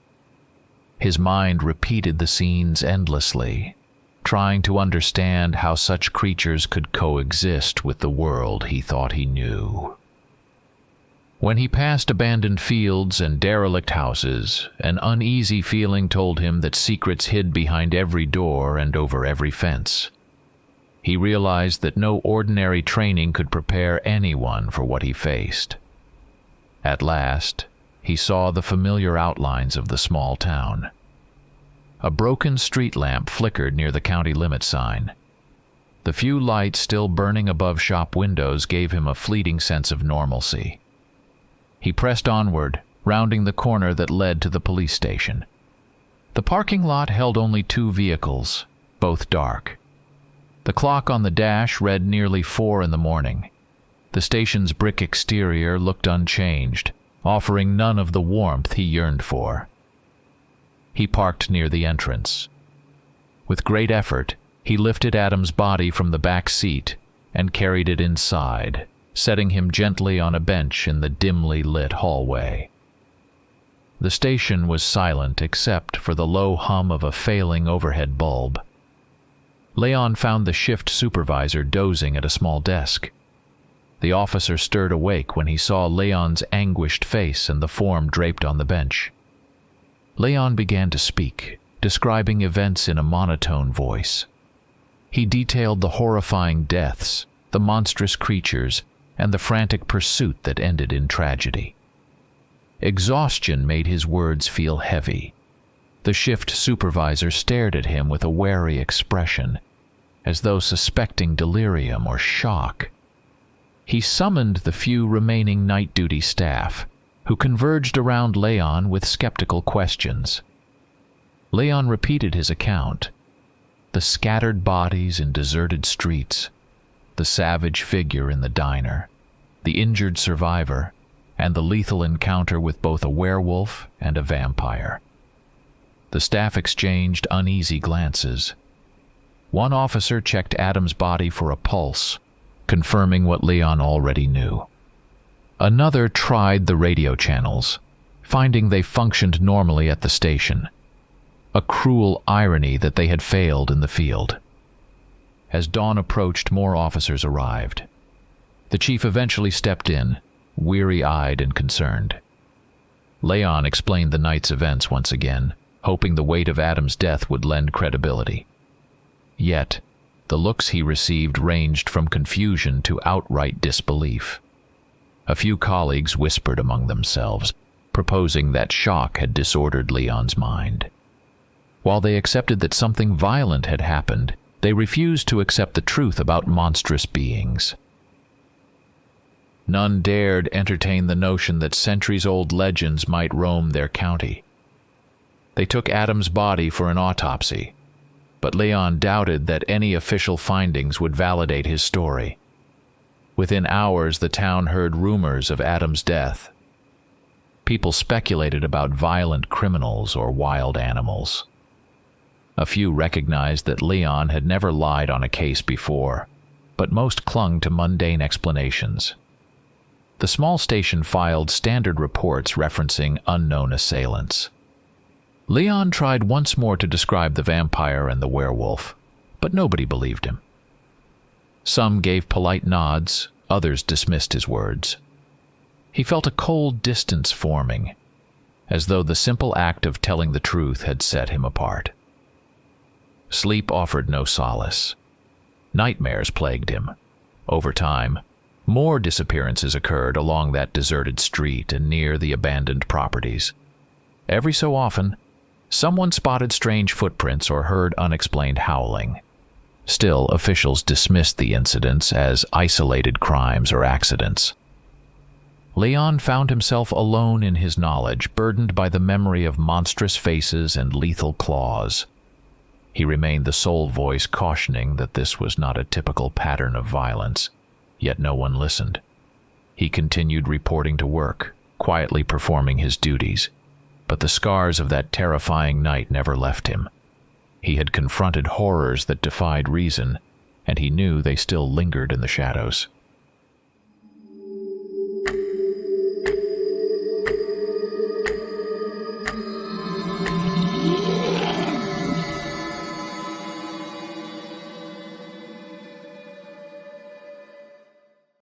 His mind repeated the scenes endlessly, trying to understand how such creatures could coexist with the world he thought he knew. When he passed abandoned fields and derelict houses, an uneasy feeling told him that secrets hid behind every door and over every fence. He realized that no ordinary training could prepare anyone for what he faced. At last, he saw the familiar outlines of the small town. A broken street lamp flickered near the county limit sign. The few lights still burning above shop windows gave him a fleeting sense of normalcy. He pressed onward, rounding the corner that led to the police station. The parking lot held only 2 vehicles, both dark. The clock on the dash read nearly 4 in the morning. The station's brick exterior looked unchanged, offering none of the warmth he yearned for. He parked near the entrance. With great effort, he lifted Adam's body from the back seat and carried it inside, setting him gently on a bench in the dimly lit hallway. The station was silent except for the low hum of a failing overhead bulb. Leon found the shift supervisor dozing at a small desk. The officer stirred awake when he saw Leon's anguished face and the form draped on the bench. Leon began to speak, describing events in a monotone voice. He detailed the horrifying deaths, the monstrous creatures, and the frantic pursuit that ended in tragedy. Exhaustion made his words feel heavy. The shift supervisor stared at him with a wary expression, as though suspecting delirium or shock. He summoned the few remaining night duty staff, who converged around Leon with skeptical questions. Leon repeated his account. The scattered bodies in deserted streets, the savage figure in the diner, the injured survivor, and the lethal encounter with both a werewolf and a vampire. The staff exchanged uneasy glances. One officer checked Adam's body for a pulse, confirming what Leon already knew. Another tried the radio channels, finding they functioned normally at the station. A cruel irony that they had failed in the field. As dawn approached, more officers arrived. The chief eventually stepped in, weary-eyed and concerned. Leon explained the night's events once again, hoping the weight of Adam's death would lend credibility. Yet, the looks he received ranged from confusion to outright disbelief. A few colleagues whispered among themselves, proposing that shock had disordered Leon's mind. While they accepted that something violent had happened, they refused to accept the truth about monstrous beings. None dared entertain the notion that centuries-old legends might roam their county. They took Adam's body for an autopsy, but Leon doubted that any official findings would validate his story. Within hours, the town heard rumors of Adam's death. People speculated about violent criminals or wild animals. A few recognized that Leon had never lied on a case before, but most clung to mundane explanations. The small station filed standard reports referencing unknown assailants. Leon tried once more to describe the vampire and the werewolf, but nobody believed him. Some gave polite nods, others dismissed his words. He felt a cold distance forming, as though the simple act of telling the truth had set him apart. Sleep offered no solace. Nightmares plagued him. Over time, more disappearances occurred along that deserted street and near the abandoned properties. Every so often, someone spotted strange footprints or heard unexplained howling. Still, officials dismissed the incidents as isolated crimes or accidents. Leon found himself alone in his knowledge, burdened by the memory of monstrous faces and lethal claws. He remained the sole voice cautioning that this was not a typical pattern of violence, yet no one listened. He continued reporting to work, quietly performing his duties, but the scars of that terrifying night never left him. He had confronted horrors that defied reason, and he knew they still lingered in the shadows.